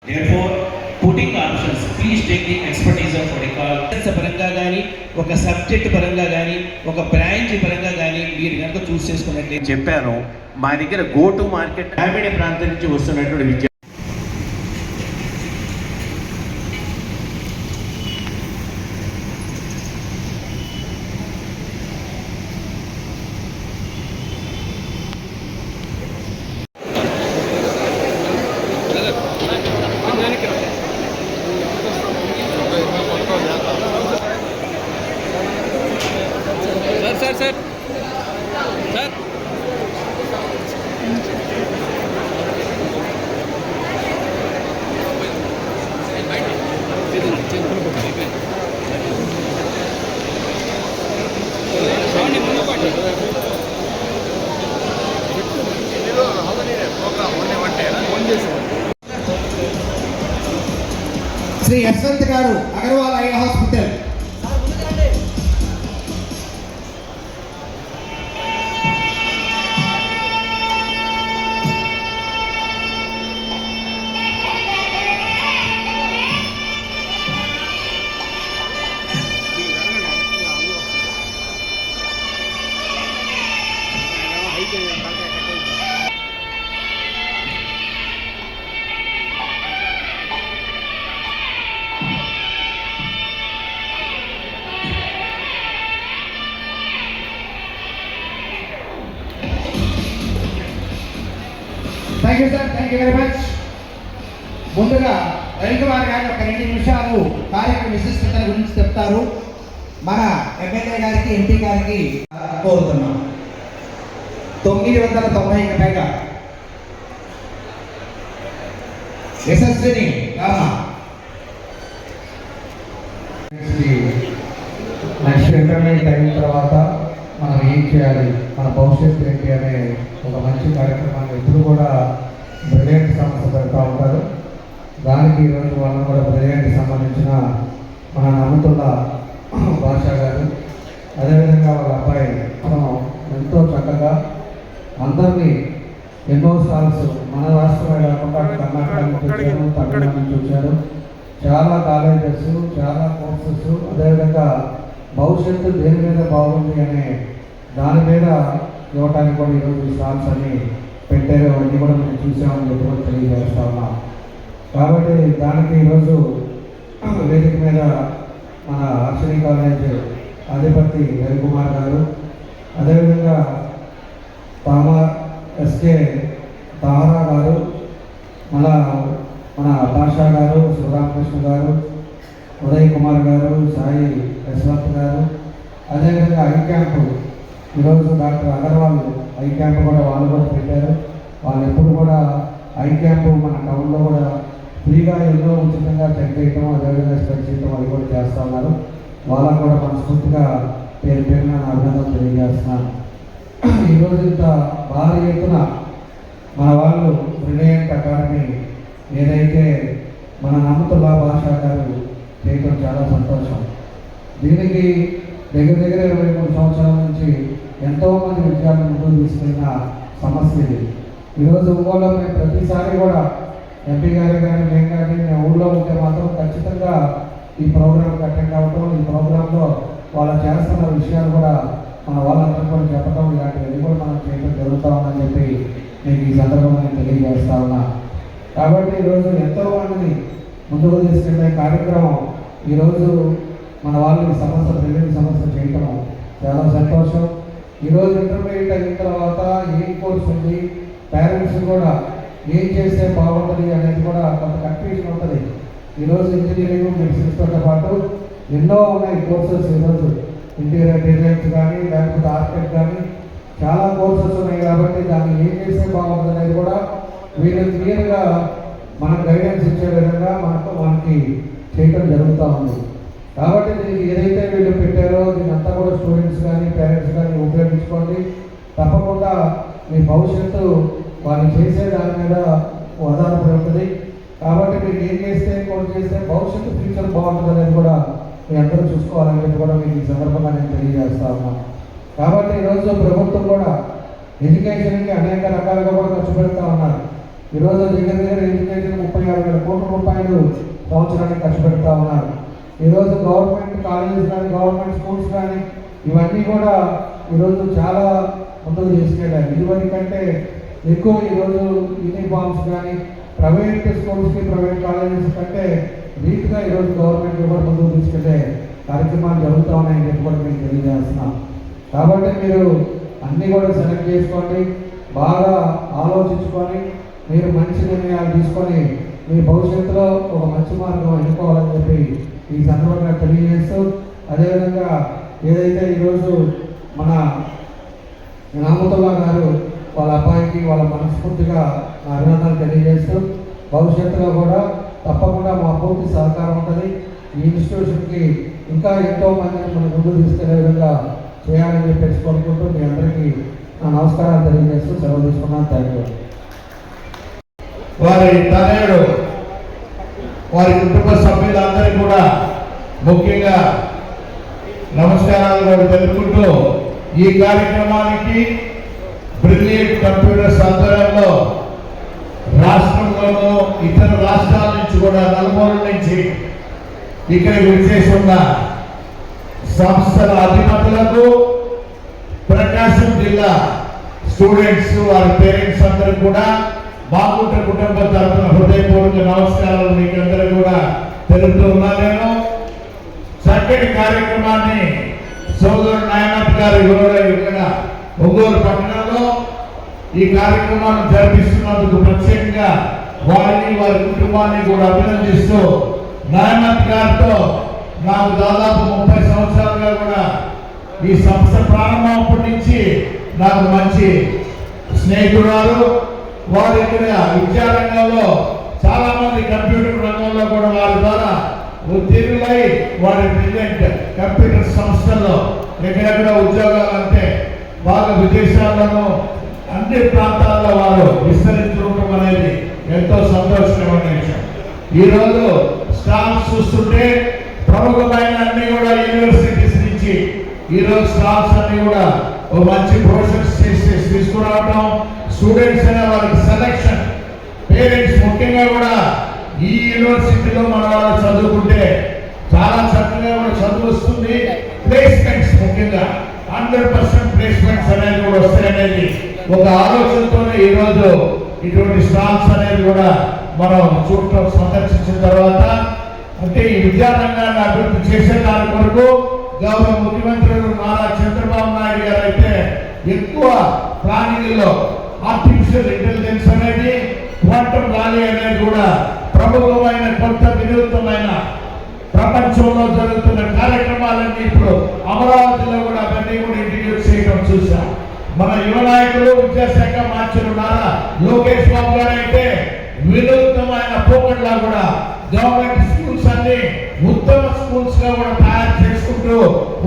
Therefore, putting options, please take the expertise of what I call పరంగా కానీ ఒక subject పరంగా కానీ ఒక బ్రాంచ్ పరంగా కానీ మీరు కనుక చూస్ చేసుకున్నట్టు చెప్పాను. మా దగ్గర గో టు మార్కెట్ గ్రామీణ ప్రాంతం నుంచి వస్తున్నటువంటి విద్య. Sir Shri Yashwant garu Agarwal eye hospital thank you sir, thank you very much. ముందుగా రవికుమార్ గారు ఒక 2 నిమిషాలు కార్యక్రమ విశిష్టత గురించి చెప్తారు. మన ఎమ్మెల్యే గారికి ఎంపీ గారికి కోరుతున్నాం. 990కి పైగా యశస్విని నెక్స్ట్ ఇంటర్మీడియట్ అయిన తర్వాత మనం ఏం చేయాలి, మన భవిష్యత్తు ఏంటి అనే ఒక మంచి కార్యక్రమాన్ని ఎప్పుడు కూడా బ్రిలియంట్ సంస్థ పెడతా ఉంటారు. దానికి ఈరోజు వాళ్ళని కూడా బ్రిలియంట్కి సంబంధించిన మన నమ్మతుల్లా భాషా గారు, అదేవిధంగా వాళ్ళ అబ్బాయి ఎంతో చక్కగా అందరినీ ఎన్నో సార్లు మన రాష్ట్రమే కాకుండా కర్ణాటక నుంచి వచ్చారు, తమిళనాడు నుంచి వచ్చారు. చాలా కాలేజెస్, చాలా కోర్సెస్, అదేవిధంగా భవిష్యత్తు దేని మీద బాగుంది అనే దాని మీద ఇవ్వటానికి కూడా ఈరోజు స్టాల్స్ అని పెట్టారు. అవన్నీ కూడా మేము చూసామని చెప్పి కూడా తెలియజేస్తా ఉన్నాం. కాబట్టి దానికి ఈరోజు వేదిక మీద మన ఆర్షిని కాలేజ్ అధిపతి రవికుమార్ గారు, అదేవిధంగా ఎస్కే తారా గారు, మన భాషా గారు, శివరామకృష్ణ గారు, ఉదయ్ కుమార్ గారు, సాయి యశ్వంత్ గారు, అదేవిధంగా ఐ క్యాంపు ఈరోజు డాక్టర్ అగర్వాల్ ఐ క్యాంపు కూడా వాళ్ళు కూడా పెట్టారు. వాళ్ళు ఎప్పుడు కూడా ఐ క్యాంపు మన టౌన్లో కూడా ఫ్రీగా ఎన్నో ఉచితంగా చెక్ చేయటం, అదేవిధంగా స్పెక్ చేయటం అది కూడా చేస్తూ ఉన్నారు. వాళ్ళకు కూడా మనస్ఫూర్తిగా పేరు పేరున నా అభినందనలు తెలియజేస్తున్నాను. ఈరోజు ఇంత భారీ ఎత్తున మన వాళ్ళు బ్రిలియంట్ అకాడమీ ఏదైతే మన నమ్మతుల్లా భాషా గారు చేయటం చాలా సంతోషం. దీనికి దగ్గర 23 సంవత్సరాల నుంచి ఎంతోమంది విద్యార్థులు ముందుకు తీసుకెళ్ళిన సమస్య ఇది. ఈరోజు ఊళ్ళో మేము ప్రతిసారి కూడా ఎంపీ గారు కానీ మేము కానీ మేము ఊళ్ళో ఉంటే మాత్రం ఖచ్చితంగా ఈ ప్రోగ్రాంకి అటెండ్ అవ్వటం, ఈ ప్రోగ్రాంలో వాళ్ళు చేస్తున్న విషయాలు కూడా మన వాళ్ళందరూ కూడా చెప్పడం, ఇలాంటివన్నీ కూడా మనం చేయడం జరుగుతూ ఉందని చెప్పి నేను ఈ సందర్భంగా నేను తెలియజేస్తా ఉన్నా. కాబట్టి ఈరోజు ఎంతోమందిని ముందుకు తీసుకెళ్ళే కార్యక్రమం ఈరోజు మన వాళ్ళకి సమస్య బ్రిలియంట్ సమస్య చేయటం చాలా సంతోషం. ఈరోజు ఇంటర్మీడియట్ అయిన తర్వాత ఏం కోర్స్ ఉంది, పేరెంట్స్ కూడా ఏం చేస్తే బాగుంటుంది అనేది కూడా కొంత కన్ఫ్యూజన్ ఉంటుంది. ఈరోజు ఇంజనీరింగ్, మెడిసిన్స్తో పాటు ఎన్నో ఉన్నాయి కోర్సెస్. ఈరోజు ఇంటీరియర్ డిజైన్స్ కానీ లేకపోతే ఆర్కిటెక్ట్ కానీ చాలా కోర్సెస్ ఉన్నాయి. కాబట్టి దాన్ని ఏం చేస్తే బాగుంటుంది అనేది కూడా వీళ్ళు క్లియర్గా మన గైడెన్స్ ఇచ్చే విధంగా మనకి చేయటం జరుగుతూ ఉంది. కాబట్టి దీనికి ఏదైతే వీళ్ళు పెట్టారో దీని అంతా కూడా స్టూడెంట్స్ కానీ పేరెంట్స్ కానీ ఉపయోగించుకోండి. తప్పకుండా మీ భవిష్యత్తు వాళ్ళు చేసే దాని మీద ఆధారపడి ఉంటుంది. కాబట్టి మీరు ఏం చేస్తే భవిష్యత్తు ఫ్యూచర్ బాగుంటుంది అనేది కూడా మీ అందరూ చూసుకోవాలనేది కూడా మీకు ఈ సందర్భంగా నేను తెలియజేస్తా ఉన్నాను. కాబట్టి ఈరోజు ప్రభుత్వం కూడా ఎడ్యుకేషన్కి అనేక రకాలుగా కూడా ఖర్చు పెడతా ఉన్నారు. ఈరోజు దగ్గర దగ్గర ఎడ్యుకేషన్ 36,000 కోట్ల రూపాయలు సంవత్సరానికి ఖర్చు పెడతా ఉన్నారు. ఈరోజు గవర్నమెంట్ కాలేజెస్ కానీ గవర్నమెంట్ స్కూల్స్ కానీ ఇవన్నీ కూడా ఈరోజు చాలా ముందుకు తీసుకెళ్ళారు. ఇదివరకు కంటే ఎక్కువ ఈరోజు యూనిఫామ్స్ కానీ ప్రైవేట్ స్కూల్స్కి ప్రైవేట్ కాలేజెస్ కంటే నీట్గా ఈరోజు గవర్నమెంట్ కూడా ముందుకు తీసుకెళ్లే కార్యక్రమాలు జరుగుతూ ఉన్నాయని చెప్పి కూడా మీకు తెలియజేస్తున్నాం. కాబట్టి మీరు అన్నీ కూడా సెలెక్ట్ చేసుకోండి, బాగా ఆలోచించుకొని మీరు మంచి నిర్ణయాలు తీసుకొని మీ భవిష్యత్తులో ఒక మంచి మార్గం ఎన్నుకోవాలని చెప్పి ఈ సందర్భంగా తెలియజేస్తూ, అదేవిధంగా ఏదైతే ఈరోజు మన రామతుల్లా గారు వాళ్ళ అబ్బాయికి వాళ్ళ మనస్ఫూర్తిగా నా అభినందనలు తెలియజేస్తూ, భవిష్యత్తులో కూడా తప్పకుండా మా పూర్తి సహకారం ఉంటుంది. ఈ ఇన్స్టిట్యూషన్కి ఇంకా ఎంతో మందిని మనం ముందుకు తీసుకెళ్లే విధంగా చేయాలని చెప్పేసి కోరుకుంటూ మీ అందరికీ నా నమస్కారాలు తెలియజేస్తూ సెలవు తీసుకున్నాను. Thank you. వారి తనయుడు వారి కుటుంబ సభ్యులందరికీ కూడా ముఖ్యంగా నమస్కారాలు కూడా తెలుపుకుంటూ ఈ కార్యక్రమానికి బ్రిలియంట్ కంప్యూటర్స్ ఆధ్వర్యంలో రాష్ట్రంలోనూ ఇతర రాష్ట్రాల నుంచి కూడా నలుమూల నుంచి ఇక్కడ విచ్చేసి ఉన్న సంస్థల అధిపతులకు, ప్రకాశం జిల్లా స్టూడెంట్స్ వారి పేరెంట్స్ అందరూ కూడా బాగుంట కుటుంబ తరఫున హృదయపూర్వక నమస్కారాలు మీకు అందరూ కూడా తెలుపుతూ ఉన్నా. నేను చక్కటి కార్యక్రమాన్ని సోదరుడు నాయనాథ్ గారి ఇక్కడ ఒంగోలు పట్టణంలో ఈ కార్యక్రమాన్ని జరిపిస్తున్నందుకు ప్రత్యేకంగా వారిని వారి కుటుంబాన్ని కూడా అభినందిస్తూ, నాయనాథ్ గారితో నాకు దాదాపు 30 సంవత్సరాలుగా కూడా ఈ సంస్థ ప్రారంభమైనప్పటి నుంచి నాకు మంచి స్నేహితురాలు. వారు ఇక్కడ విద్యారంగంలో చాలా మంది కంప్యూటర్ రంగంలో కూడా వారి ద్వారా ఉత్తీర్ణులై వారి బ్రిలియంట్ కంప్యూటర్ సంస్థల్లో ఎక్కడెక్కడ ఉద్యోగాలు అంటే బాగా విదేశాల్లోనూ అన్ని ప్రాంతాల్లో వారు విస్తరించడం అనేది ఎంతో సంతోషకరమైన విషయం. ఈరోజు స్టాఫ్ చూస్తుంటే ప్రముఖమైన అన్ని కూడా యూనివర్సిటీస్ నుంచి ఈరోజు స్టాఫ్స్ అన్ని కూడా ఒక మంచి ప్రొఫెషన్స్ చేసి తీసుకురావడం, స్టూడెంట్స్ అనే వారికి సెలక్షన్, పేరెంట్స్ ముఖ్యంగా కూడా ఈ యూనివర్సిటీలో మన వాళ్ళు చదువుకుంటే చాలా చక్కగా కూడా చదువు వస్తుంది. ప్లేస్మెంట్స్ ముఖ్యంగా 100% ప్లేస్మెంట్స్ అనేది కూడా వస్తాయనేది ఒక ఆలోచనతోనే ఈరోజు ఇటువంటి స్టాల్స్ అనేది కూడా మనం చూడటం సందర్శించిన తర్వాత, అంటే ఈ విద్యారంగాన్ని అభివృద్ధి చేసే దాని కొరకు గౌరవ ముఖ్యమంత్రి నారా చంద్రబాబు నాయుడు గారు అయితే ఎక్కువ ప్లానింగ్లో ఆర్టిఫిషియల్ ఇంటెలిజెన్స్ అనేది, క్వాంటమ్ వ్యాలీ అనేది కూడా ప్రముఖమైన కొత్త వినూత్నమైన ప్రపంచంలో జరుగుతున్న కార్యక్రమాలన్నీ ఇప్పుడు అమరావతిలో కూడా అవన్నీ కూడా ఇంట్రడ్యూస్ చేయడం చూసాం. మన యువ నాయకులు విద్యాశాఖ మార్చులు నారా లోకేష్ బాబు గారు అయితే వినూత్నమైన పోకట్లా కూడా గవర్నమెంట్ స్కూల్స్ అన్ని ఉత్తమ స్కూల్స్ గా కూడా తయారు చేసుకుంటూ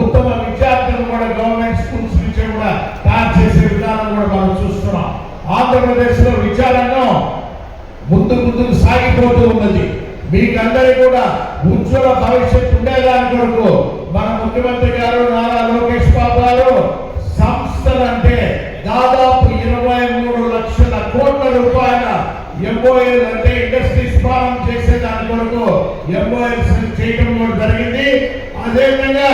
ఉత్తమ విద్యార్థులు కూడా గవర్నమెంట్ స్కూల్స్ నుంచి కూడా తయారు చేసే విధానం కూడా మనం చూస్తున్నాం. ఆంధ్రప్రదేశ్ లో విద్యారంగం ముందుకు సాగిపోతూ ఉన్నది. మీకందరికీ కూడా ఉజ్వల భవిష్యత్తు ఉండేదాని కొరకు మన ముఖ్యమంత్రి గారు నారా లోకేష్ బాబు గారు సంస్థలు అంటే దాదాపు 23 లక్షల కోట్ల రూపాయల ఎంఓఏలు అంటే ఇండస్ట్రీస్ ప్రారంభం చేసే దాని కొరకు ఎంఓఏస్ చేయడం కూడా జరిగింది. అదేవిధంగా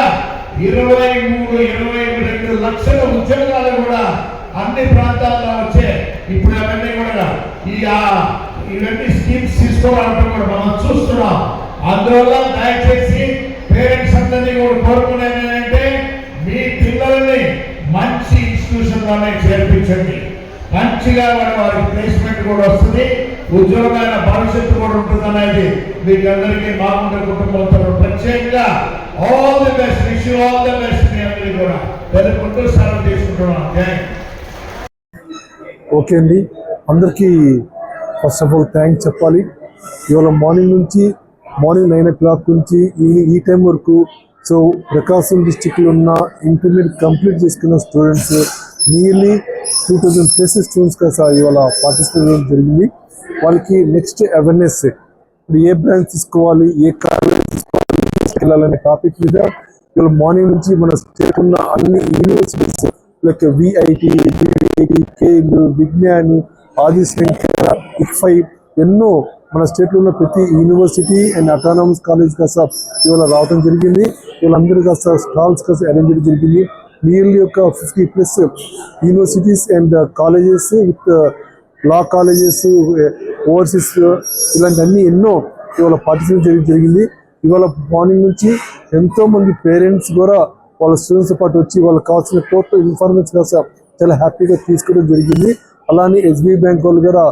22 లక్షల ఉద్యోగాలు కూడా అన్ని ప్రాంతాల్లో వచ్చే ఇప్పుడు అవన్నీ కూడా ఇవన్నీ స్కీమ్స్ తీసుకోవడం కూడా మనం చూస్తున్నాం. అందువల్ల దయచేసి పేరెంట్స్ అందరినీ కూడా కోరుకునేది ఏంటంటే మీ పిల్లల్ని మంచి ఇన్స్టిట్యూషన్ లోనే చేర్పించండి. మంచిగా వారికి ప్లేస్మెంట్ కూడా వస్తుంది, ఉజ్వలమైన భవిష్యత్తు కూడా ఉంటుంది అనేది మీకు అందరికీ మామూలు కుటుంబంతో ప్రత్యేకంగా all the best, wish you all the best మీ అందరికీ కూడా తెలుపుకుంటూ సెలవు తీసుకుంటున్నాం. ఓకే అండి, అందరికీ ఫస్ట్ ఆఫ్ ఆల్ థ్యాంక్స్ చెప్పాలి. ఇవాళ మార్నింగ్ 9 o'clock నుంచి ఈవినింగ్ ఈ టైం వరకు సో ప్రకాశం డిస్టిక్లో ఉన్న ఇంటర్మీడియట్ కంప్లీట్ చేసుకున్న స్టూడెంట్స్ నియర్లీ 2000+ స్టూడెంట్స్ ఇవాళ పార్టిసిపేట్ చేయడం జరిగింది. వాళ్ళకి నెక్స్ట్ అవేర్నెస్, ఇప్పుడు ఏ బ్రాంచ్ తీసుకోవాలి, ఏ కాలేజ్ తీసుకోవాలి, వెళ్ళాలనే టాపిక్ మీద ఇవాళ మార్నింగ్ నుంచి మన స్టేట్ ఉన్న అన్ని universities like VIT, KU, Vignan, Adishankara ICFI ఎన్నో మన స్టేట్లో ఉన్న ప్రతి యూనివర్సిటీ అండ్ అటానమస్ కాలేజ్ కాస్త ఇవాళ రావడం జరిగింది. వీళ్ళందరూ కాస్త స్టాల్స్ కాస్త అరేంజ్ చేయడం జరిగింది. నియర్లీ ఒక 50+ universities and colleges with law colleges, overseas ఇలాంటి అన్ని ఎన్నో ఇవాళ పార్టిసిపేట్ చేయడం జరిగింది. ఇవాళ మార్నింగ్ నుంచి ఎంతో మంది పేరెంట్స్ కూడా వాళ్ళ స్టూడెంట్స్ పాటు వచ్చి వాళ్ళకి కావాల్సిన టోటల్ ఇన్ఫర్మేషన్ కాస్త చాలా హ్యాపీగా తీసుకోవడం జరిగింది. అలానే SBI బ్యాంక్ వాళ్ళు కూడా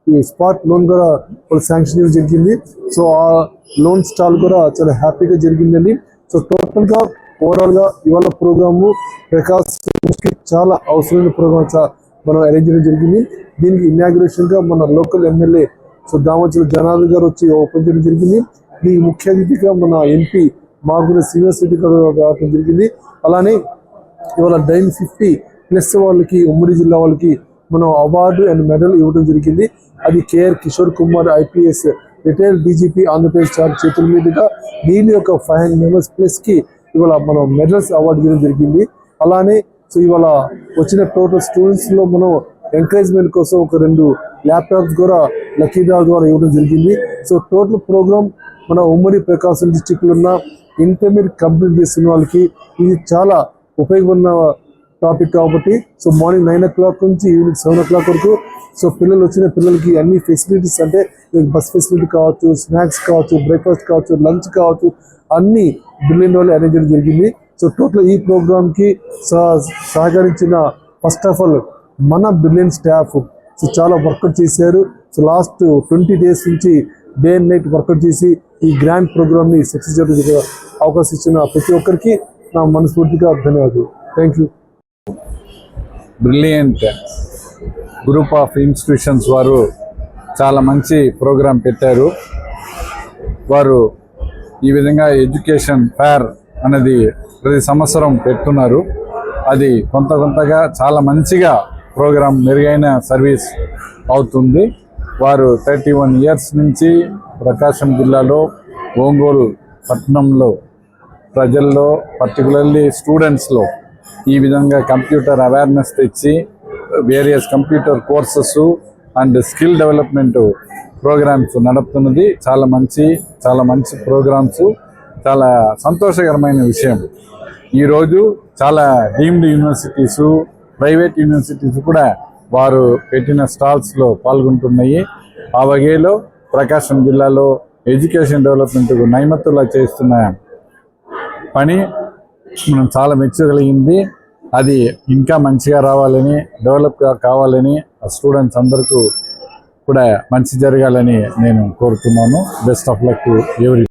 ఈ స్పాట్ లోన్ కూడా వాళ్ళు శాంక్షన్ చేయడం జరిగింది. సో ఆ లోన్ స్టాల్ కూడా చాలా హ్యాపీగా జరిగిందండి. సో టోటల్గా ఓవరాల్గా ఇవాళ ప్రోగ్రాము ప్రకాశంకి చాలా అవసరమైన ప్రోగ్రామ్ మనం అరేంజ్ చేయడం జరిగింది. దీనికి ఇనాగ్రేషన్గా మన local MLA so Damacharla Janardhan గారు వచ్చి ఓపెన్ చేయడం జరిగింది. దీనికి ముఖ్య అతిథిగా మన MP మాగుల శ్రీనివాస్ రెడ్డి గారు రావడం జరిగింది. అలానే ఇవాళ 950+ వాళ్ళకి ఉమ్మడి జిల్లా వాళ్ళకి మనం అవార్డు అండ్ మెడల్ ఇవ్వడం జరిగింది. అది KR Kishore Kumar IPS retired DGP Andhra Pradesh చేతుల మీదుగా దీని యొక్క 500 members+కి ఇవాళ మనం మెడల్స్ అవార్డు చేయడం జరిగింది. అలానే సో ఇవాళ వచ్చిన టోటల్ స్టూడెంట్స్లో మనం ఎంకరేజ్మెంట్ కోసం ఒక 2 ల్యాప్టాప్స్ కూడా లక్కీ డ్రా ద్వారా ఇవ్వడం జరిగింది. సో టోటల్ ప్రోగ్రామ్ మన ఉమ్మడి ప్రకాశం డిస్టిక్లో ఉన్న ఇంటర్మీడియట్ కంప్లీట్ చేసిన వాళ్ళకి ఇది చాలా ఉపయోగపడిన టాపిక్ కాబట్టి సో మార్నింగ్ 9 o'clock నుంచి ఈవినింగ్ 7 o'clock వరకు సో వచ్చిన పిల్లలకి అన్ని ఫెసిలిటీస్ అంటే బస్ ఫెసిలిటీ కావచ్చు, స్నాక్స్ కావచ్చు, బ్రేక్ఫాస్ట్ కావచ్చు, లంచ్ కావచ్చు, అన్ని బ్రిలియంట్ వాళ్ళు అరేంజ్ చేయడం జరిగింది. సో టోటల్ ఈ ప్రోగ్రామ్కి సహకరించిన ఫస్ట్ ఆఫ్ ఆల్ మన బ్రిలియంట్ స్టాఫ్ సో చాలా వర్కౌట్ చేశారు. సో లాస్ట్ 20 days నుంచి డే అండ్ నైట్ వర్కౌట్ చేసి ఈ గ్రాండ్ ప్రోగ్రామ్ని సక్సెస్ చేయడం అవకాశం ఇచ్చిన ప్రతి ఒక్కరికి నా మనస్ఫూర్తిగా ధన్యవాదాలు. Thank you. Brilliant group of institutions వారు చాలా మంచి ప్రోగ్రాం పెట్టారు. వారు ఈ విధంగా ఎడ్యుకేషన్ ఫేర్ అనేది ప్రతి సంవత్సరం పెడుతున్నారు. అది కొంతగా చాలా మంచిగా ప్రోగ్రాం మెరుగైన సర్వీస్ అవుతుంది. వారు 31 years నుంచి ప్రకాశం జిల్లాలో ఒంగోలు పట్టణంలో ప్రజల్లో పర్టికులర్లీ స్టూడెంట్స్లో ఈ విధంగా కంప్యూటర్ అవేర్నెస్ తెచ్చి various computer courses and skill development programmes నడుపుతున్నది. చాలా మంచి ప్రోగ్రామ్స్, చాలా సంతోషకరమైన విషయం. ఈరోజు చాలా డీమ్డ్ యూనివర్సిటీసు, ప్రైవేట్ యూనివర్సిటీస్ కూడా వారు పెట్టిన స్టాల్స్లో పాల్గొంటున్నాయి. ఆ వగేలో ప్రకాశం జిల్లాలో ఎడ్యుకేషన్ డెవలప్మెంట్కు నైమత్తులా చేస్తున్న పని మనం చాలా మెచ్చగలిగింది. అది ఇంకా మంచిగా రావాలని, డెవలప్ కావాలని, స్టూడెంట్స్ అందరికీ కూడా మంచి జరగాలని నేను కోరుతున్నాను. Best of luck to every